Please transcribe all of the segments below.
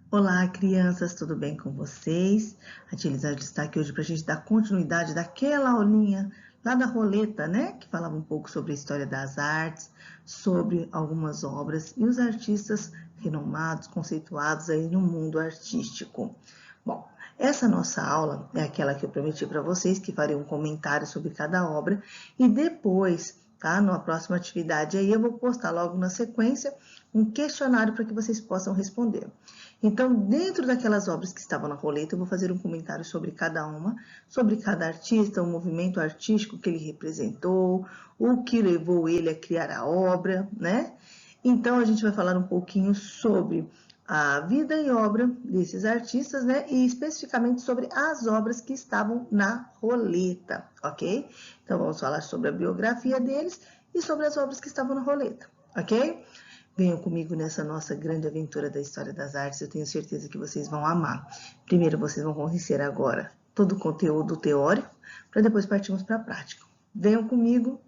Olá, crianças, tudo bem com vocês? A tia Elisângela está aqui hoje para a gente dar continuidade daquela aulinha lá da roleta, né? Que falava um pouco sobre a história das artes, sobre algumas obras e os artistas renomados, conceituados aí no mundo artístico. Bom, essa nossa aula é aquela que eu prometi para vocês, que farei um comentário sobre cada obra e depois, tá? Na próxima atividade aí eu vou postar logo na sequência um questionário para que vocês possam responder. Então, dentro daquelas obras que estavam na roleta, eu vou fazer um comentário sobre cada uma, sobre cada artista, o movimento artístico que ele representou, o que levou ele a criar a obra, né? Então, a gente vai falar um pouquinho sobre a vida e obra desses artistas, né? E especificamente sobre as obras que estavam na roleta, ok? Então, vamos falar sobre a biografia deles e sobre as obras que estavam na roleta, ok? Venham comigo nessa nossa grande aventura da história das artes, eu tenho certeza que vocês vão amar. Primeiro, vocês vão conhecer agora todo o conteúdo teórico, para depois partirmos para a prática. Venham comigo,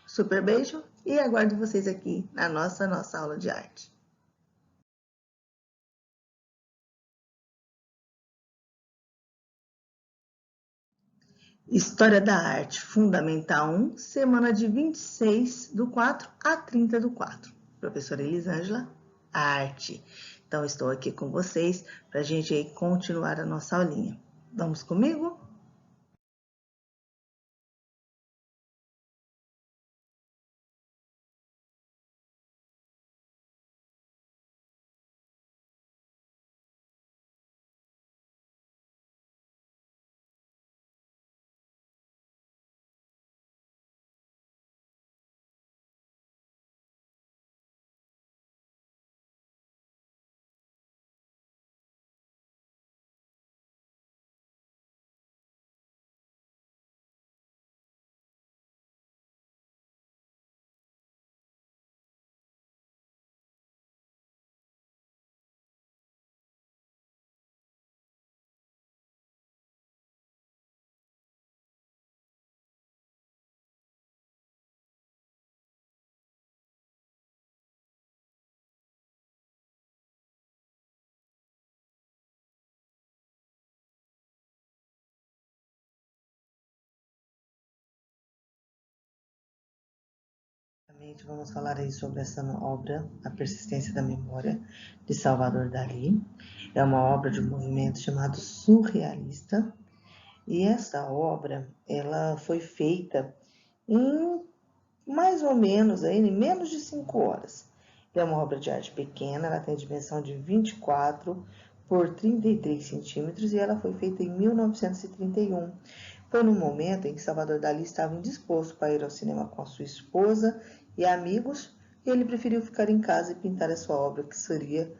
super beijo e aguardo vocês aqui na nossa aula de arte. História da Arte, Fundamental 1, semana de 26/4 a 30/4. Professora Elisângela, Arte. Então, estou aqui com vocês para a gente aí continuar a nossa aulinha. Vamos comigo? Vamos falar aí sobre essa obra, A Persistência da Memória, de Salvador Dalí. É uma obra de um movimento chamado surrealista. E essa obra, ela foi feita em mais ou menos, aí, em menos de 5 horas. É uma obra de arte pequena, ela tem a dimensão de 24 por 33 centímetros e ela foi feita em 1931. Foi no momento em que Salvador Dalí estava indisposto para ir ao cinema com a sua esposa e amigos, e ele preferiu ficar em casa e pintar a sua obra, que seria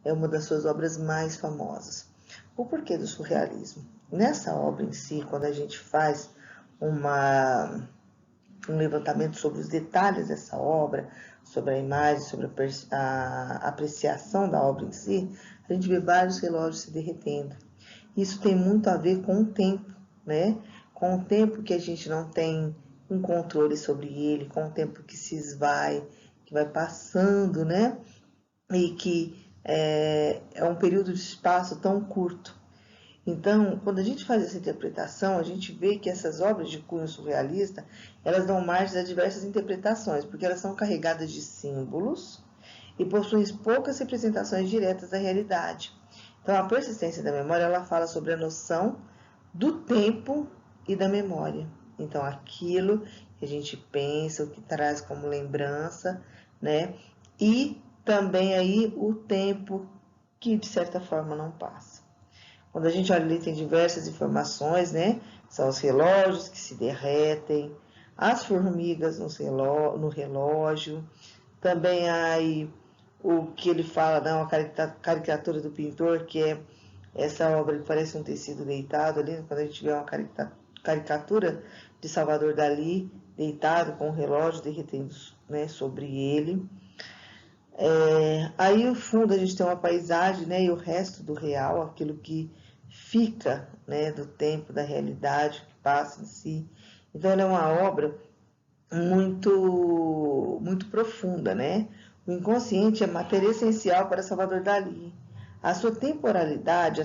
uma das suas obras mais famosas. O porquê do surrealismo? Nessa obra em si, quando a gente faz um levantamento sobre os detalhes dessa obra, sobre a imagem, sobre a apreciação da obra em si, a gente vê vários relógios se derretendo. Isso tem muito a ver com o tempo, né? Com o tempo que a gente não tem um controle sobre ele, com o tempo que se esvai, que vai passando, né? E que é um período de espaço tão curto. Então, quando a gente faz essa interpretação, a gente vê que essas obras de cunho surrealista, elas dão margem a diversas interpretações, porque elas são carregadas de símbolos e possuem poucas representações diretas da realidade. Então, a persistência da memória, ela fala sobre a noção do tempo e da memória. Então, aquilo que a gente pensa, o que traz como lembrança, né? E também aí o tempo que, de certa forma, não passa. Quando a gente olha ali, tem diversas informações, né? São os relógios que se derretem, as formigas no relógio, também há aí o que ele fala, né? Uma caricatura do pintor, que é essa obra que parece um tecido deitado ali, quando a gente vê uma caricatura de Salvador Dalí deitado com o relógio derretendo, né, sobre ele. Aí o fundo a gente tem uma paisagem, né, e o resto do real, aquilo que fica, né, do tempo, da realidade que passa em si. Então ela é uma obra muito profunda, né? O inconsciente é matéria essencial para Salvador Dalí. A temporalidade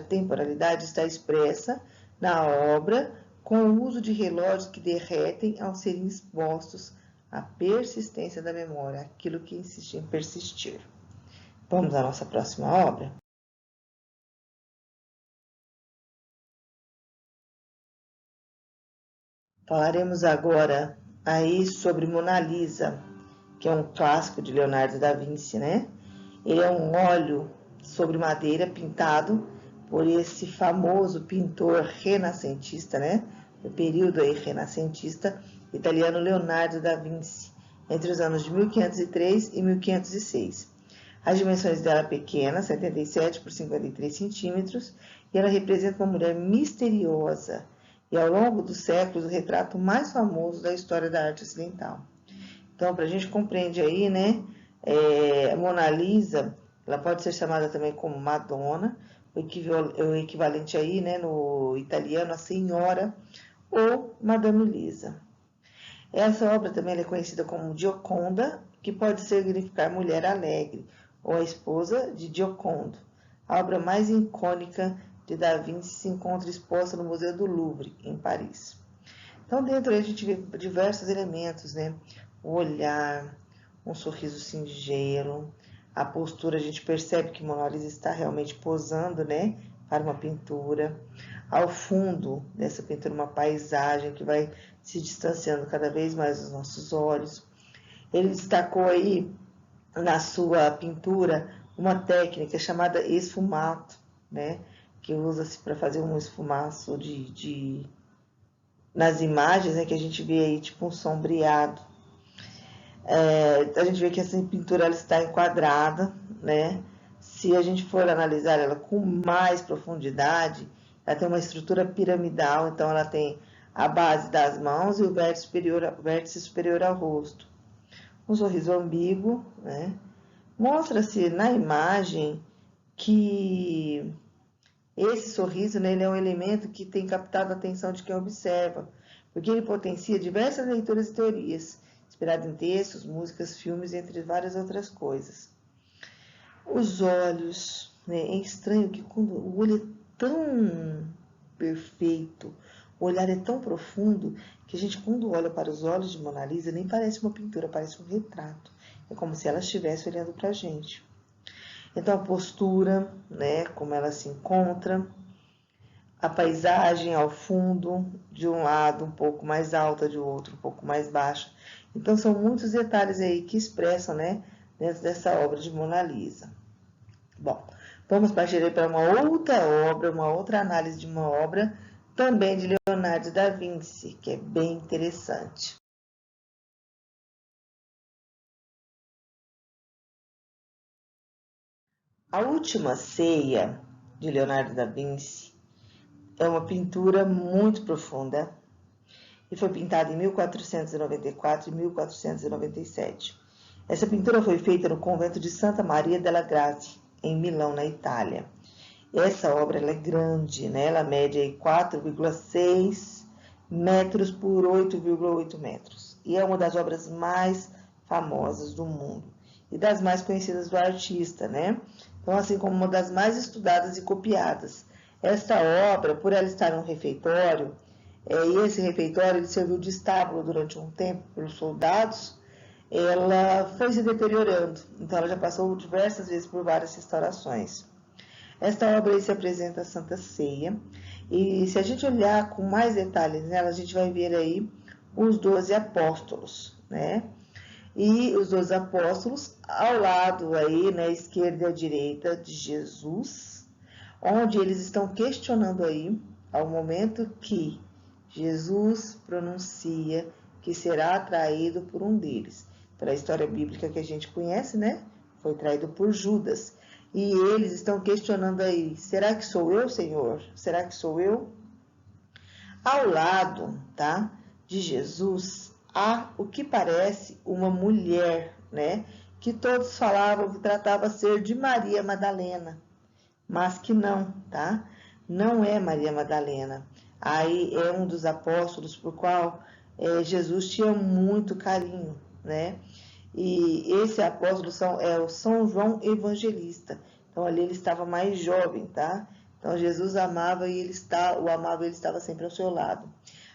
está expressa na obra com o uso de relógios que derretem ao serem expostos à persistência da memória, aquilo que insiste em persistir. Vamos à nossa próxima obra? Falaremos agora aí sobre Mona Lisa, que é um clássico de Leonardo da Vinci, né? Ele é um óleo sobre madeira pintado por esse famoso pintor renascentista, né? Do período aí renascentista italiano Leonardo da Vinci, entre os anos de 1503 e 1506. As dimensões dela pequenas, 77 por 53 centímetros, e ela representa uma mulher misteriosa e, ao longo dos séculos, o retrato mais famoso da história da arte ocidental. Então, para a gente compreender aí, né, a Mona Lisa, ela pode ser chamada também como Madonna, o equivalente aí, né, no italiano, a Senhora ou Madame Lisa. Essa obra também é conhecida como Gioconda, que pode significar mulher alegre, ou a esposa de Giocondo. A obra mais icônica de Da Vinci se encontra exposta no Museu do Louvre, em Paris. Então, dentro a gente vê diversos elementos, né? O olhar, um sorriso singelo, a postura, a gente percebe que Mona Lisa está realmente posando, né? Para uma pintura. Ao fundo dessa pintura, uma paisagem que vai se distanciando cada vez mais dos nossos olhos. Ele destacou aí na sua pintura uma técnica chamada esfumato, né? Que usa-se para fazer um esfumaço nas imagens, né, que a gente vê aí tipo um sombreado. A gente vê que essa pintura ela está enquadrada, né? Se a gente for analisar ela com mais profundidade, ela tem uma estrutura piramidal, então ela tem a base das mãos e o vértice superior ao rosto. Um sorriso ambíguo, né? Mostra-se na imagem que esse sorriso, né, ele é um elemento que tem captado a atenção de quem observa, porque ele potencia diversas leituras e teorias, inspirado em textos, músicas, filmes, entre várias outras coisas. Os olhos, né, é estranho que quando o olho é tão perfeito, o olhar é tão profundo, que a gente quando olha para os olhos de Mona Lisa, nem parece uma pintura, parece um retrato. É como se ela estivesse olhando para a gente. Então, a postura, né, como ela se encontra, a paisagem ao fundo, de um lado um pouco mais alta, de outro um pouco mais baixa. Então, são muitos detalhes aí que expressam, né, dentro dessa obra de Mona Lisa. Bom, vamos partir aí para uma outra análise de uma obra também de Leonardo da Vinci, que é bem interessante. A Última Ceia, de Leonardo da Vinci, é uma pintura muito profunda e foi pintada em 1494 e 1497. Essa pintura foi feita no convento de Santa Maria della Grazia, em Milão, na Itália. Essa obra ela é grande, né? Ela mede 4,6 metros por 8,8 metros. E é uma das obras mais famosas do mundo e das mais conhecidas do artista, né? Então, assim como uma das mais estudadas e copiadas. Esta obra, por ela estar num refeitório, e esse refeitório ele serviu de estábulo durante um tempo pelos soldados, ela foi se deteriorando. Então, ela já passou diversas vezes por várias restaurações. Esta obra aí se apresenta a Santa Ceia, e se a gente olhar com mais detalhes nela, a gente vai ver aí os 12 apóstolos, né? E os 12 apóstolos ao lado aí, né, esquerda e à direita de Jesus, onde eles estão questionando aí, ao momento que Jesus pronuncia que será traído por um deles. Pela história bíblica que a gente conhece, né? Foi traído por Judas. E eles estão questionando aí, será que sou eu, Senhor? Será que sou eu? Ao lado, tá, de Jesus, há o que parece uma mulher, né? Que todos falavam que tratava ser de Maria Madalena, mas que não, tá? Não é Maria Madalena. Aí é um dos apóstolos por qual Jesus tinha muito carinho, né? E esse apóstolo é o São João Evangelista, Então ali ele estava mais jovem, tá? Então Jesus amava e o amava e ele estava sempre ao seu lado.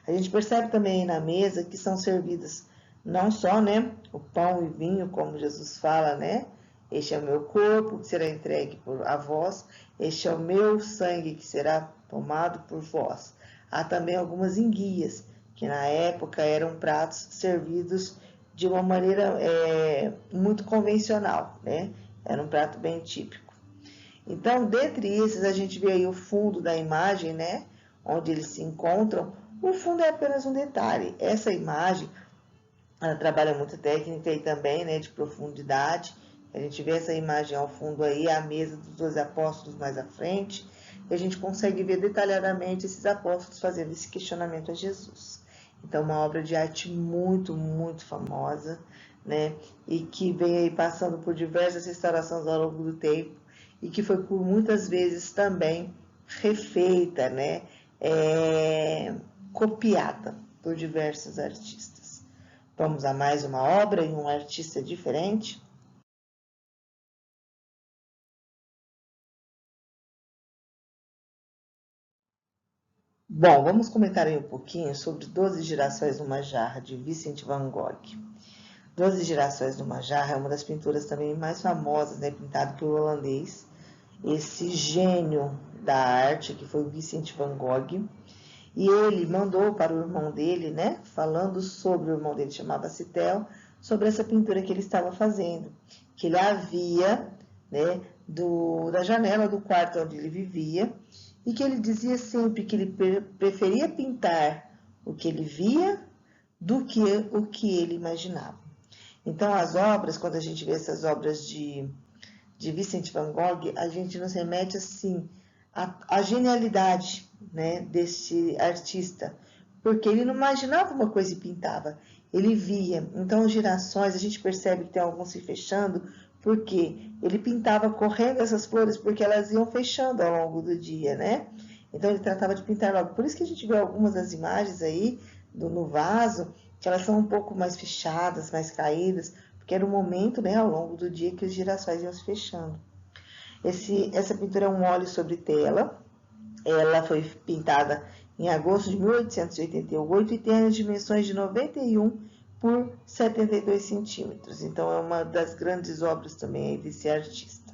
A gente percebe também na mesa que são servidas não só, né, o pão e vinho, como Jesus fala, né? Este é o meu corpo que será entregue a vós, este é o meu sangue que será tomado por vós. Há também algumas enguias, que na época eram pratos servidos de uma maneira muito convencional, né? Era um prato bem típico. Então, dentre esses, a gente vê aí o fundo da imagem, né? Onde eles se encontram. O fundo é apenas um detalhe. Essa imagem, ela trabalha muito técnica e também, né, de profundidade. A gente vê essa imagem ao fundo aí, a mesa dos 12 apóstolos mais à frente, e a gente consegue ver detalhadamente esses apóstolos fazendo esse questionamento a Jesus. Então, uma obra de arte muito, muito famosa, né, e que vem aí passando por diversas restaurações ao longo do tempo, e que foi por muitas vezes também refeita, né, copiada por diversos artistas. Vamos a mais uma obra e um artista diferente? Bom, vamos comentar aí um pouquinho sobre 12 Girassóis numa Jarra, de Vincent van Gogh. 12 Girassóis numa Jarra é uma das pinturas também mais famosas, né, pintada pelo holandês, esse gênio da arte, que foi o Vincent van Gogh. E ele mandou para o irmão dele, né, falando sobre o irmão dele, chamava-se Theo, sobre essa pintura que ele estava fazendo, que ele havia, né, da janela do quarto onde ele vivia, e que ele dizia sempre que ele preferia pintar o que ele via do que o que ele imaginava. Então, as obras, quando a gente vê essas obras de Vincent van Gogh, a gente nos remete assim à genialidade, né, desse artista, porque ele não imaginava uma coisa e pintava, ele via. Então, os girassóis, a gente percebe que tem alguns se fechando, porque ele pintava correndo essas flores, porque elas iam fechando ao longo do dia, né? Então, ele tratava de pintar logo. Por isso que a gente vê algumas das imagens aí no vaso, que elas são um pouco mais fechadas, mais caídas, porque era o momento, né, ao longo do dia que os girassóis iam se fechando. Essa pintura é um óleo sobre tela, ela foi pintada em agosto de 1888 e tem as dimensões de 91 por 72 centímetros. Então, é uma das grandes obras também desse artista.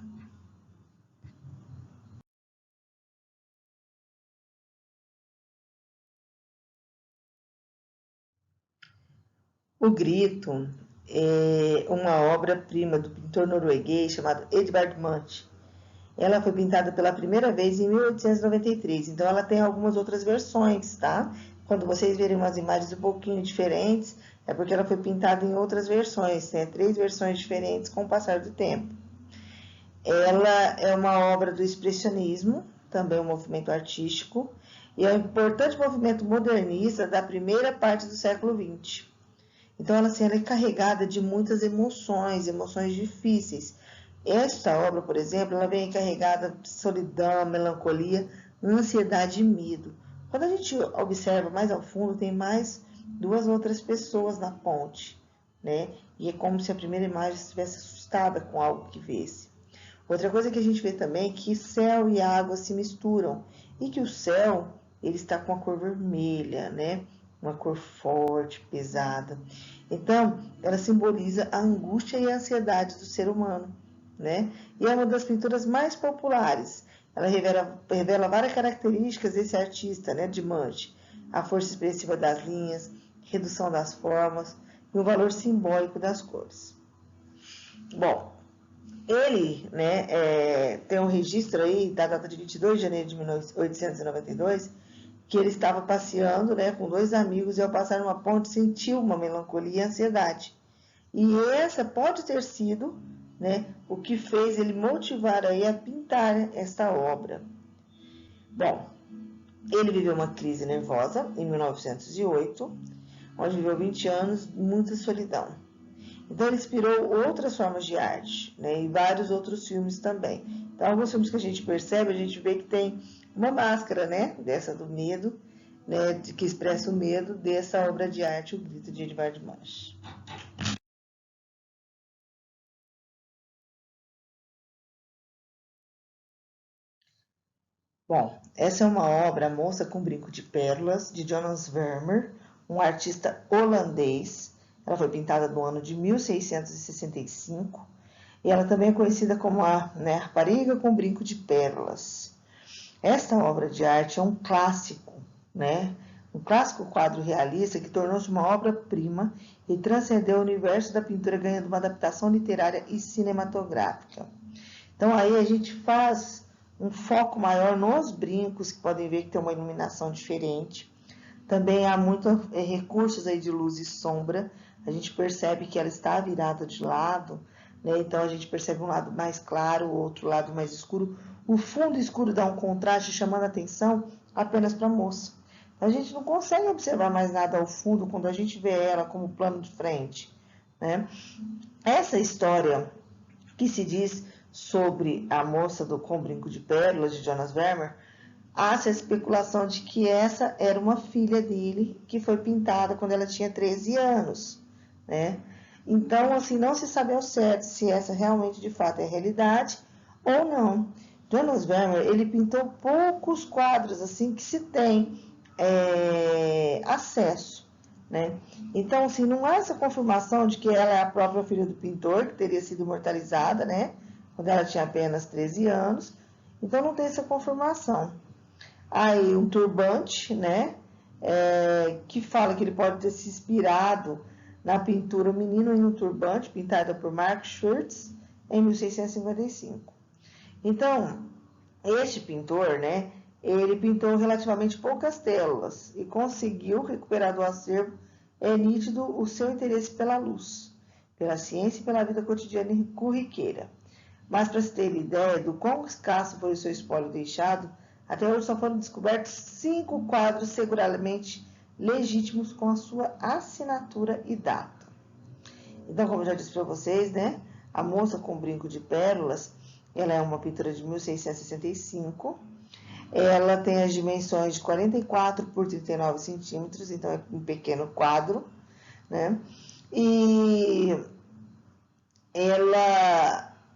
O Grito é uma obra-prima do pintor norueguês chamado Edvard Munch. Ela foi pintada pela primeira vez em 1893, então ela tem algumas outras versões, tá? Quando vocês verem umas imagens um pouquinho diferentes, é porque ela foi pintada em outras versões, né? 3 versões diferentes com o passar do tempo. Ela é uma obra do expressionismo, também um movimento artístico, e é um importante movimento modernista da primeira parte do século XX. Então, ela é carregada de muitas emoções, emoções difíceis. Esta obra, por exemplo, ela vem carregada de solidão, melancolia, ansiedade e medo. Quando a gente observa mais ao fundo, tem mais 2 outras pessoas na ponte, né? E é como se a primeira imagem estivesse assustada com algo que visse. Outra coisa que a gente vê também é que céu e água se misturam e que o céu ele está com a cor vermelha, né? Uma cor forte, pesada. Então, ela simboliza a angústia e a ansiedade do ser humano, né? E é uma das pinturas mais populares. Ela revela várias características desse artista, né, de Munch. A força expressiva das linhas, redução das formas e o valor simbólico das cores. Bom, ele, né, tem um registro aí da data de 22 de janeiro de 1892, que ele estava passeando, né, com 2 amigos e ao passar uma ponte sentiu uma melancolia e ansiedade. E essa pode ter sido, né, o que fez ele motivar aí a pintar esta obra. Bom, ele viveu uma crise nervosa em 1908, onde viveu 20 anos, muita solidão. Então ele inspirou outras formas de arte, né, e vários outros filmes também. Então, alguns filmes que a gente percebe, a gente vê que tem uma máscara, né, dessa do medo, né, que expressa o medo dessa obra de arte, O Grito de Edvard Munch. Bom, essa é uma obra, A Moça com Brinco de Pérolas, de Jonas Vermeer, um artista holandês. Ela foi pintada no ano de 1665 e ela também é conhecida como a Rapariga com Brinco de Pérolas. Esta obra de arte é um clássico, né? Um clássico quadro realista que tornou-se uma obra-prima e transcendeu o universo da pintura, ganhando uma adaptação literária e cinematográfica. Então aí a gente faz um foco maior nos brincos, que podem ver que tem uma iluminação diferente. Também há muitos recursos aí de luz e sombra. A gente percebe que ela está virada de lado, né? Então a gente percebe um lado mais claro, o outro lado mais escuro. O fundo escuro dá um contraste chamando a atenção apenas para a moça. A gente não consegue observar mais nada ao fundo quando a gente vê ela como plano de frente, né? Essa história que se diz sobre a moça com brinco de pérolas, de Jonas Vermeer, há-se a especulação de que essa era uma filha dele, que foi pintada quando ela tinha 13 anos, né? Então, assim, não se sabe ao certo se essa realmente, de fato, é a realidade ou não. Jonas Vermeer, ele pintou poucos quadros, assim, que se tem acesso, né? Então, assim, não há essa confirmação de que ela é a própria filha do pintor, que teria sido imortalizada, né? Quando ela tinha apenas 13 anos. Então, não tem essa confirmação. Aí, um turbante, né? Que fala que ele pode ter se inspirado na pintura O Menino em um Turbante, pintada por Mark Schurz, em 1655. Então, este pintor, né? Ele pintou relativamente poucas telas e conseguiu recuperar do acervo, nítido o seu interesse pela luz, pela ciência e pela vida cotidiana e corriqueira. Mas para se ter ideia do quão escasso foi o seu espólio deixado, até hoje só foram descobertos 5 quadros seguramente legítimos com a sua assinatura e data. Então, como eu já disse para vocês, né? A Moça com Brinco de Pérolas, ela é uma pintura de 1665. Ela tem as dimensões de 44 por 39 centímetros, então é um pequeno quadro, né? E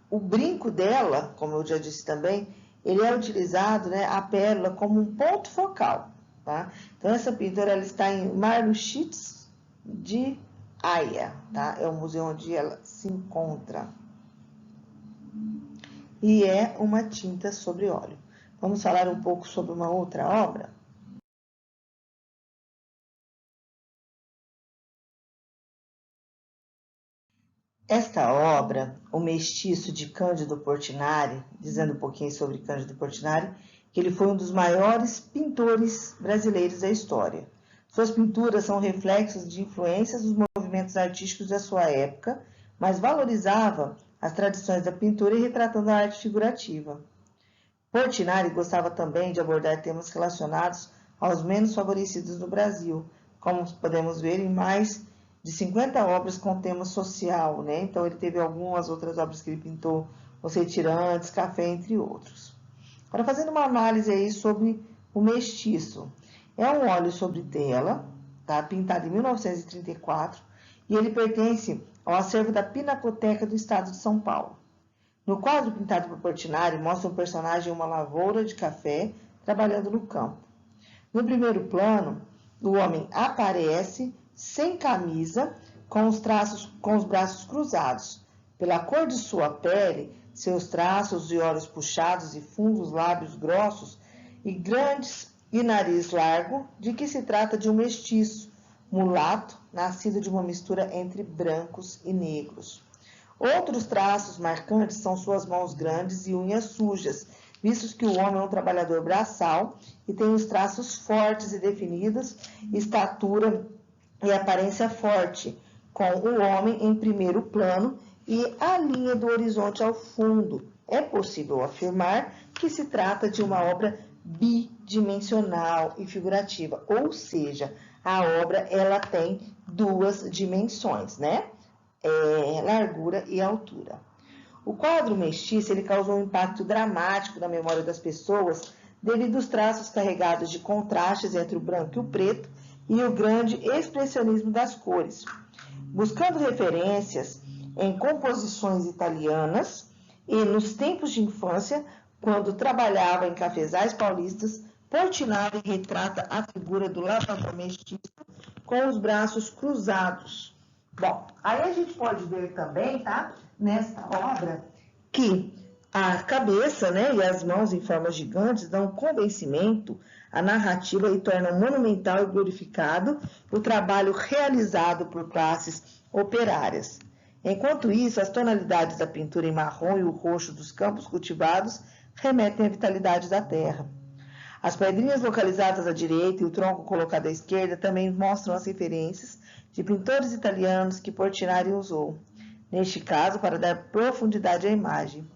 o brinco dela, como eu já disse também, ele é utilizado, né, a pérola como um ponto focal, tá? Então essa pintura ela está em Marluschitz de Haia, tá? É o museu onde ela se encontra. E é uma tinta sobre óleo. Vamos falar um pouco sobre uma outra obra? Esta obra, O Mestiço de Cândido Portinari, dizendo um pouquinho sobre Cândido Portinari, que ele foi um dos maiores pintores brasileiros da história. Suas pinturas são reflexos de influências dos movimentos artísticos da sua época, mas valorizava as tradições da pintura e retratando a arte figurativa. Portinari gostava também de abordar temas relacionados aos menos favorecidos no Brasil, como podemos ver em mais de 50 obras com tema social, né? Então ele teve algumas outras obras que ele pintou, Os Retirantes, Café, entre outros. Agora, fazendo uma análise aí sobre o Mestiço. É um óleo sobre tela, tá? Pintado em 1934, e ele pertence ao acervo da Pinacoteca do Estado de São Paulo. No quadro pintado por Portinari, mostra um personagem em uma lavoura de café trabalhando no campo. No primeiro plano, o homem aparece sem camisa, com os braços cruzados. Pela cor de sua pele, seus traços de olhos puxados e fundos lábios grossos e grandes e nariz largo, de que se trata de um mestiço, mulato, nascido de uma mistura entre brancos e negros. Outros traços marcantes são suas mãos grandes e unhas sujas, visto que o homem é um trabalhador braçal e tem os traços fortes e definidos, estatura e aparência forte, com o homem em primeiro plano e a linha do horizonte ao fundo. É possível afirmar que se trata de uma obra bidimensional e figurativa, ou seja, a obra ela tem duas dimensões, né? Largura e altura. O quadro Mestiço ele causou um impacto dramático na memória das pessoas devido aos traços carregados de contrastes entre o branco e o preto e o grande expressionismo das cores. Buscando referências em composições italianas e nos tempos de infância, quando trabalhava em cafezais paulistas, Portinari retrata a figura do lavrador mestiço com os braços cruzados. Bom, aí a gente pode ver também, tá, nesta obra, que a cabeça, né, e as mãos em formas gigantes dão convencimento à narrativa e tornam monumental e glorificado o trabalho realizado por classes operárias. Enquanto isso, as tonalidades da pintura em marrom e o roxo dos campos cultivados remetem à vitalidade da terra. As pedrinhas localizadas à direita e o tronco colocado à esquerda também mostram as referências de pintores italianos que Portinari usou, neste caso para dar profundidade à imagem.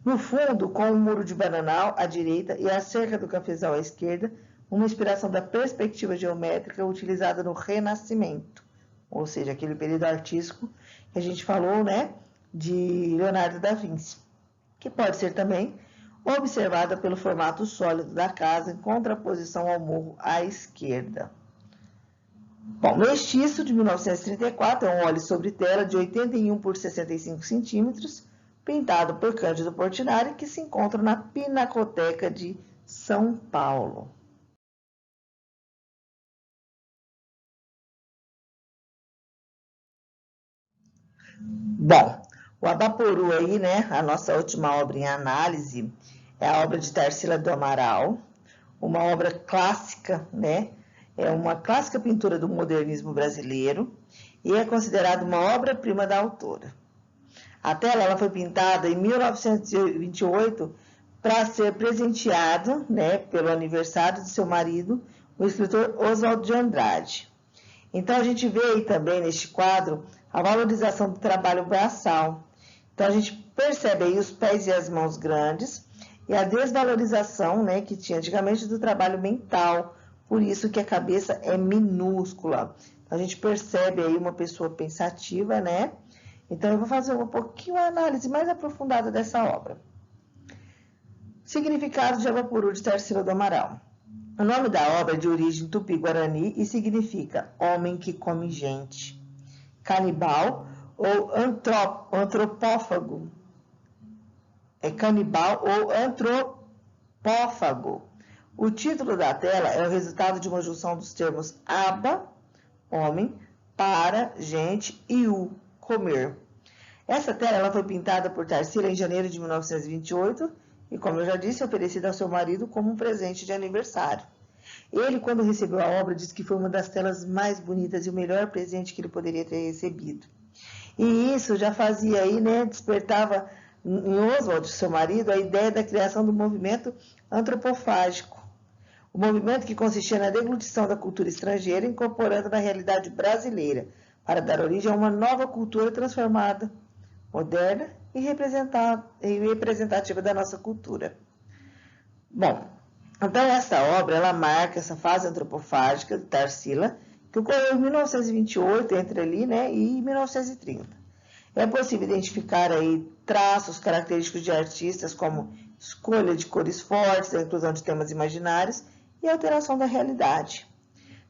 No fundo, com o muro de bananal à direita e a cerca do cafezal à esquerda, uma inspiração da perspectiva geométrica utilizada no Renascimento, ou seja, aquele período artístico que a gente falou, né, de Leonardo da Vinci, que pode ser também observada pelo formato sólido da casa em contraposição ao morro à esquerda. Bom, Mestiço, de 1934, é um óleo sobre tela de 81 por 65 centímetros, pintado por Cândido Portinari, que se encontra na Pinacoteca de São Paulo. Bom, o Abaporu aí, né, a nossa última obra em análise, é a obra de Tarsila do Amaral, uma obra clássica, né, é uma clássica pintura do modernismo brasileiro e é considerada uma obra-prima da autora. A tela ela foi pintada em 1928 para ser presenteada, né, pelo aniversário de seu marido, o escritor Oswald de Andrade. Então, a gente vê aí também neste quadro a valorização do trabalho braçal. Então, a gente percebe aí os pés e as mãos grandes e a desvalorização, né, que tinha antigamente do trabalho mental, por isso que a cabeça é minúscula. Então, a gente percebe aí uma pessoa pensativa, né? Então, eu vou fazer um pouquinho a análise mais aprofundada dessa obra. Significado de Abaporu, de Tarsila do Amaral. O nome da obra é de origem tupi-guarani e significa homem que come gente, canibal ou antropófago. É canibal ou antropófago. O título da tela é o resultado de uma junção dos termos aba, homem, para, gente, e comer. Essa tela ela foi pintada por Tarsila em janeiro de 1928 e, como eu já disse, oferecida ao seu marido como um presente de aniversário. Ele, quando recebeu a obra, disse que foi uma das telas mais bonitas e o melhor presente que ele poderia ter recebido. E isso já fazia aí, né, despertava em Oswald, seu marido, a ideia da criação do movimento antropofágico. O movimento que consistia na deglutição da cultura estrangeira, incorporando na realidade brasileira, para dar origem a uma nova cultura transformada, moderna e representativa da nossa cultura. Bom, então essa obra, ela marca essa fase antropofágica de Tarsila, que ocorreu em 1928, entre ali, né, e 1930. É possível identificar aí traços característicos de artistas, como escolha de cores fortes, a inclusão de temas imaginários e alteração da realidade.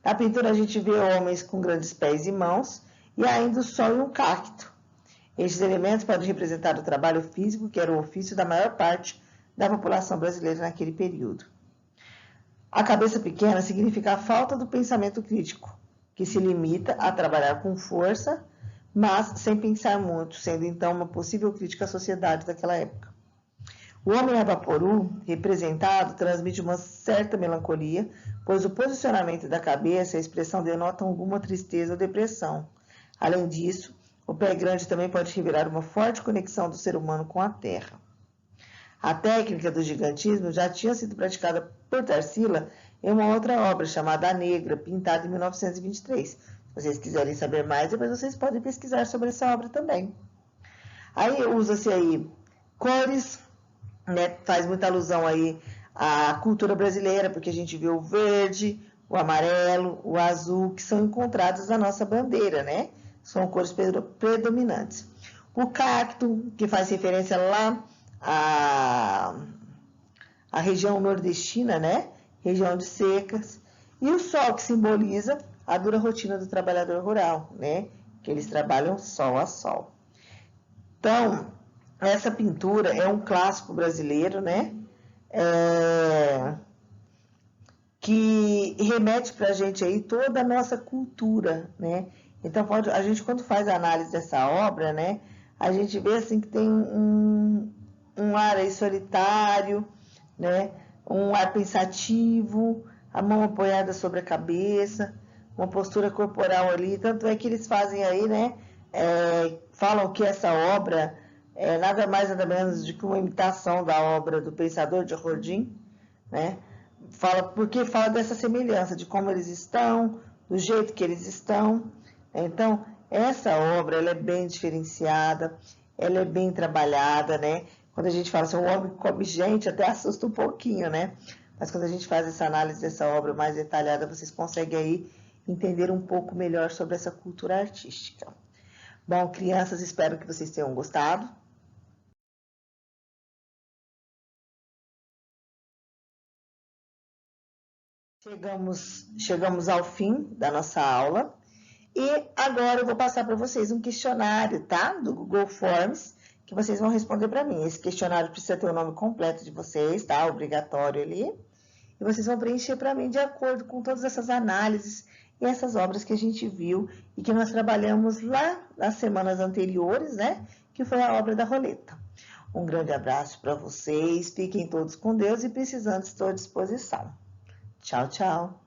Na pintura a gente vê homens com grandes pés e mãos e ainda o sol e um cacto. Estes elementos podem representar o trabalho físico, que era o ofício da maior parte da população brasileira naquele período. A cabeça pequena significa a falta do pensamento crítico, que se limita a trabalhar com força, mas sem pensar muito, sendo então uma possível crítica à sociedade daquela época. O homem Abaporu, representado, transmite uma certa melancolia, pois o posicionamento da cabeça e a expressão denotam alguma tristeza ou depressão. Além disso, o pé grande também pode revelar uma forte conexão do ser humano com a terra. A técnica do gigantismo já tinha sido praticada por Tarsila em uma outra obra chamada A Negra, pintada em 1923. Se vocês quiserem saber mais, depois vocês podem pesquisar sobre essa obra também. Aí usa-se aí cores, né, faz muita alusão aí à cultura brasileira, porque a gente vê o verde, o amarelo, o azul, que são encontrados na nossa bandeira, né? São cores predominantes. O cacto, que faz referência lá à região nordestina, né? Região de secas. E o sol, que simboliza a dura rotina do trabalhador rural, né? Que eles trabalham sol a sol. Então, essa pintura é um clássico brasileiro, né? que remete para a gente aí toda a nossa cultura, né? Então, a gente, quando faz a análise dessa obra, né, a gente vê assim que tem um ar aí solitário, né, um ar pensativo, a mão apoiada sobre a cabeça, uma postura corporal ali. Tanto é que eles fazem aí, né, falam que essa obra é nada mais nada menos do que uma imitação da obra do pensador de Rodin, né? Porque fala dessa semelhança, de como eles estão, do jeito que eles estão. Então, essa obra ela é bem diferenciada, ela é bem trabalhada, né? Quando a gente fala assim, o homem come gente, até assusta um pouquinho, né? Mas quando a gente faz essa análise dessa obra mais detalhada, vocês conseguem aí entender um pouco melhor sobre essa cultura artística. Bom, crianças, espero que vocês tenham gostado. Chegamos ao fim da nossa aula e agora eu vou passar para vocês um questionário, tá? Do Google Forms, que vocês vão responder para mim. Esse questionário precisa ter o nome completo de vocês, tá? Obrigatório ali. E vocês vão preencher para mim de acordo com todas essas análises e essas obras que a gente viu e que nós trabalhamos lá nas semanas anteriores, né? Que foi a obra da roleta. Um grande abraço para vocês, fiquem todos com Deus e precisando estou à disposição. Tchau, tchau.